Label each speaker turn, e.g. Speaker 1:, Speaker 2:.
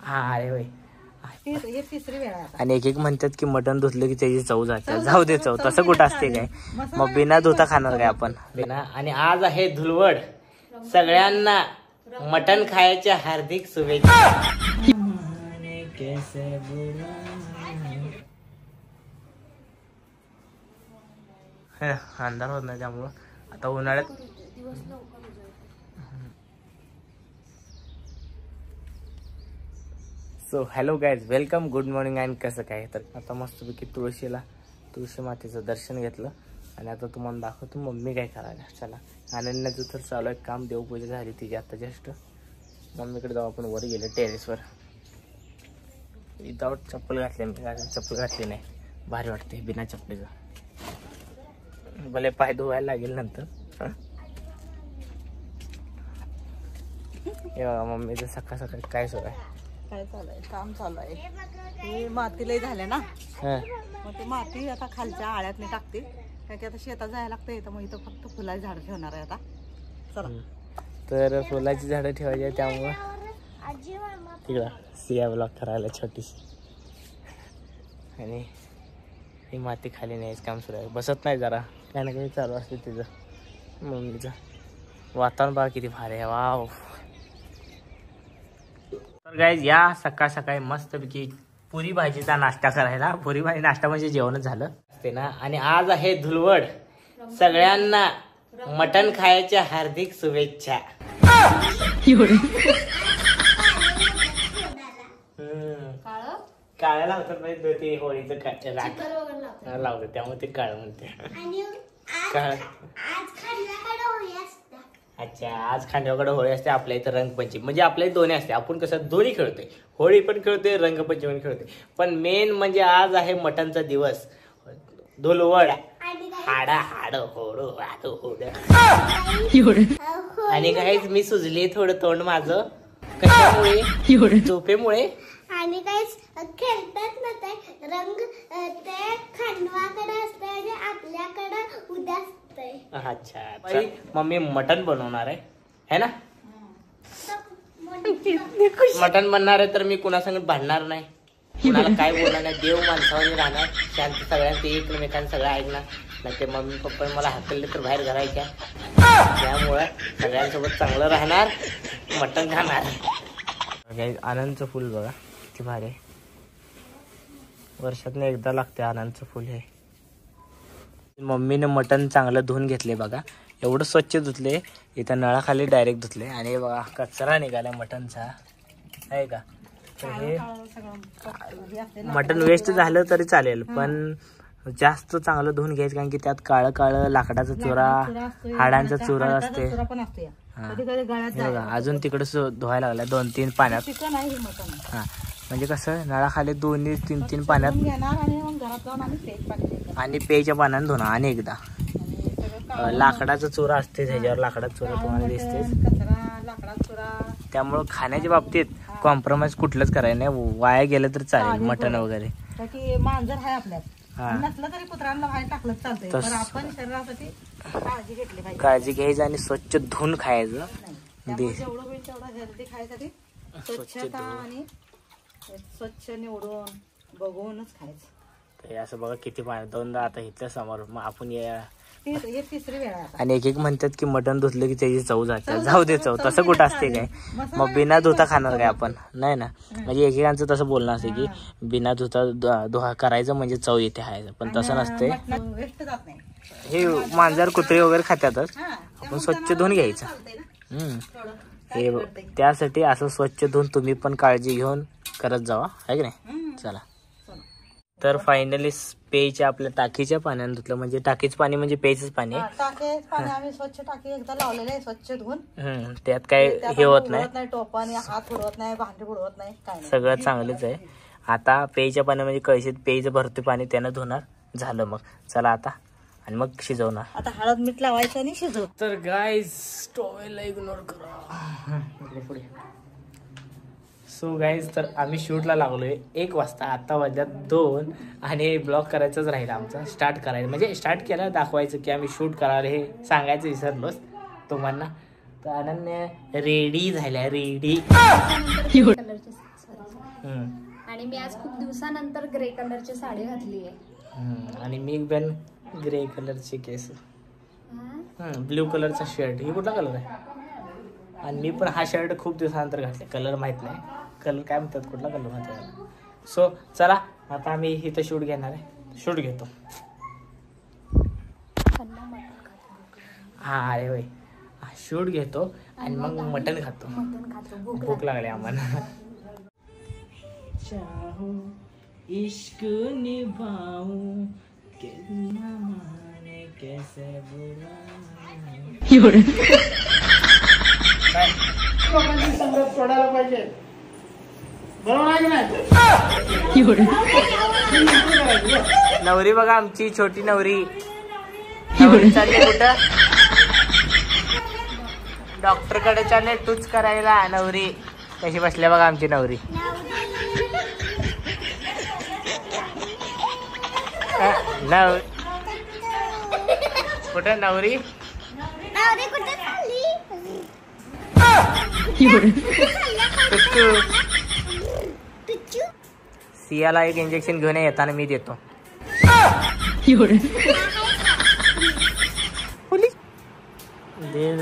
Speaker 1: हा अरे होय.
Speaker 2: हे तिसरी वेळ आहे.
Speaker 1: आणि एक एक म्हणतात की मटण धुतलं की त्याची चव जाते. जाऊ दे चव, तसं कुठं असते काय. मग बिना धुता खाणार काय आपण बिना. आणि आज आहे धुलवड. सगळ्यांना मटण खायच्या हार्दिक शुभेच्छा. अंधार होत नाही त्यामुळं आता उन्हाळ्यात. So hello guys, welcome, good morning. And कसं काय, तर आता मस्तपैकी तुळशी मातेचं दर्शन घेतलं आणि आता तुम्हाला दाखवतो मम्मी काय करायला. चला. अनन्याचं तर चालू आहे काम, देवपूजा झाली तिची आता जस्ट. मम्मीकडे जाऊ आपण. वर गेले टेरेसवर. विदाऊट चप्पल घातले मी, चप्पल घातली नाही. भारी वाटते बिना चप्पलीचं. भले पाय धुवायला लागेल नंतर. मम्मीचं सकाळ सकाळी काय सुरू आहे?
Speaker 2: काय चालू आहे? काम चालू आहे. हे माती लय झाले ना, मग ते माती आता खालच्या आळ्यातली टाकते. काय की आता शेतात जायला लागतं. तर मग इथं फक्त फुलाची झाडं ठेवणार आहे आता. चला.
Speaker 1: तर फुलाची झाडं ठेवायची आहे त्यामुळं तिकडं सिया ब्लॉक करायला छोटीशी. आणि ही माती खाली न्यायचं काम सुरू आहे. बसत नाही जरा, काही ना काही चालू असते तिचं मम्मीचं. वातावरण बघा किती भारी आहे. वाव. तर गाईज या सकाळ सकाळी मस्तपैकी पुरी भाजीचा नाश्ता करायला. पुरी भाजी नाश्ता म्हणजे जेवणच झालं असते ना. आणि आज आहे धुलवड. सगळ्यांना मटण खायच्या हार्दिक शुभेच्छा. काळ्या लावतात म्हणजे ते होळीचं लावतात त्यामुळे ते काळ म्हणते. काळ. अच्छा, आज खांद्याकडे होळी असते. आपल्या इथं रंगपंचमी म्हणजे आपल्या दोन्ही असते. आपण कसं दोन्ही खेळतोय, होळी पण खेळतोय, रंगपंचमी पण खेळतोय. पण मेन म्हणजे आज आहे मटणचा दिवस, धुलवड. हाडा हाड होडो हाड होड. आणि काहीच मी सुजले थोडं तोंड माझं. कशामुळे? झोपेमुळे.
Speaker 3: आणि काहीच खेळतात ना ते रंग, ते खांडवाकडे असते आणि आपल्याकडे उद्या असते.
Speaker 1: अच्छा, मम्मी मटण बनवणार आहे ना? मटण बनणार आहे तर मी कुणासंग भांडणार नाही, कुणाला काय बोलणार नाही. देव माणसावर राहणार, शांत सगळ्यांचे एकमेकांना सगळं ऐकणार. नाही ते मम्मी पप्पा मला हाकलले तर बाहेर घरायच्या. त्यामुळं सगळ्यांसोबत चांगलं राहणार, मटण खाणार. आनंदचं फुल बघा किती भारी आहे. वर्षातनं एकदा लागते आनंदचं फुल हे. मम्मीने मटण चांगलं धुवून घेतले बघा. एवढं स्वच्छ धुतले, इथं नळाखाली डायरेक्ट धुतले. आणि बघा कचरा निघाला मटणचा आहे का. तर हे मटण वेस्ट झालं तरी चालेल, पण जास्त चांगलं धुवून घ्यायचं, कारण की त्यात काळं काळं लाकडाचा चुरा, हाडांचा चुरा असते. बघा अजून तिकडं धुवायला लागला 2-3 पाण्यात. हा म्हणजे कसं नळाखाली 2-3 पाण्यात आणि पेयच्या पाण्याने धुणं. आणि एकदा लाकडाचा चुरा असते त्याच्यावर, लाकडाचा चुरा तुम्हाला दिसते. त्यामुळं खाण्याच्या बाबतीत कॉम्प्रोमाइज कुठलंच करायचं नाही. वाया गेलं तर चालेल मटण वगैरे.
Speaker 2: मांजर आहे आपल्यात, नसलं तरी कुत्र्यांना बाहेर टाकलं चालतंय, पण आपण शरीरासाठी काळजी घेतली पाहिजे.
Speaker 1: काळजी घ्यायची आणि स्वच्छ धुवून खायचं.
Speaker 2: जेवढं होईल तेवढं हेल्दी खायसाठी स्वच्छता आणि स्वच्छ निवडून बघूनच खायचं.
Speaker 1: तर असं बघा किती पाणी 2दा आता इथल्या समोर. मग आपण
Speaker 2: हे तिसरी वेळ आहे.
Speaker 1: आणि एक एक म्हणतात की मटण धुतलं की त्याची चव जाते. जाऊ दे चव, तसं कुठं असते काय. मग बिना धुता खाणार काय आपण, नाही ना. म्हणजे एकेकांचं तसं बोलणं असते की बिना धुता करायचं म्हणजे चव येते खायचं, पण तसं नसते. हे मांजर कुत्रे वगैरे खात्यातच, आपण स्वच्छ धुवून घ्यायचं. हे त्यासाठी असं स्वच्छ धुवून तुम्ही पण काळजी घेऊन करत जावा, आहे की नाही. चला. तर फायनली पेयच्या आपल्या टाकीच्या पाण्याने धुतलं. म्हणजे टाकीचं पाणी म्हणजे पेयचंच पाणी.
Speaker 2: आम्ही स्वच्छ टाकी एकदा लावलेलं आहे, स्वच्छ धुवून.
Speaker 1: त्यात काय हे होत नाही,
Speaker 2: टोपाने हात उडवत नाही, भांडे उडवत नाही, काय
Speaker 1: सगळं चांगलंच आहे. आता पेयच्या पाण्या म्हणजे कळशीत पेयचं भरते पाणी त्यानं धुणार झालं. मग चला आता, आणि मग शिजवणार.
Speaker 2: आता हळद मीठ लावायचं आणि शिजव.
Speaker 1: तर गाईज स्टोव्हला इग्नोर करा. सो गाईज तर आम्ही शूटला लागलोय 1 वाजता. आता वाजल्यात 2 आणि ब्लॉग करायचंच राहिलं आमचा. स्टार्ट करायचं म्हणजे स्टार्ट केलं, दाखवायचं की आम्ही शूट करायला, हे सांगायचं विसरलोच तुम्हाला. तर अनन्या रेडी झाल्या रेडी.
Speaker 4: कलरची आणि मी आज खूप दिवसानंतर ग्रे कलरची साडी घातली आहे.
Speaker 1: आणि मी पण ग्रे कलरचे केस, ब्ल्यू कलरचा शर्ट. ही कुठला कलर आहे? आणि मी पण हा शर्ट खूप दिवसानंतर घातले. कलर माहित नाही, कलर काय म्हणतात, कुठला कलर माहित नाही. सो चला आता आम्ही इथं शूट घेणार आहे. शूट घेतो. हा अरे होय, शूट घेतो आणि मग मटण खातो. भूक लागली आम्हाला. चाहो इश्क निभाऊं कितना माने कैसे लोकांची संगत सोडायला पाहिजे, बरोबर आहे की नाही? नवरी बघा आमची छोटी नवरी. नवरी चालली कुठं? डॉक्टर कडे चालले टूच करायला. नवरी कशी बसल्या बघा आमची नवरी. कुठं नवरी? सियाला एक इंजेक्शन घेऊन येताना मी देतो. दिल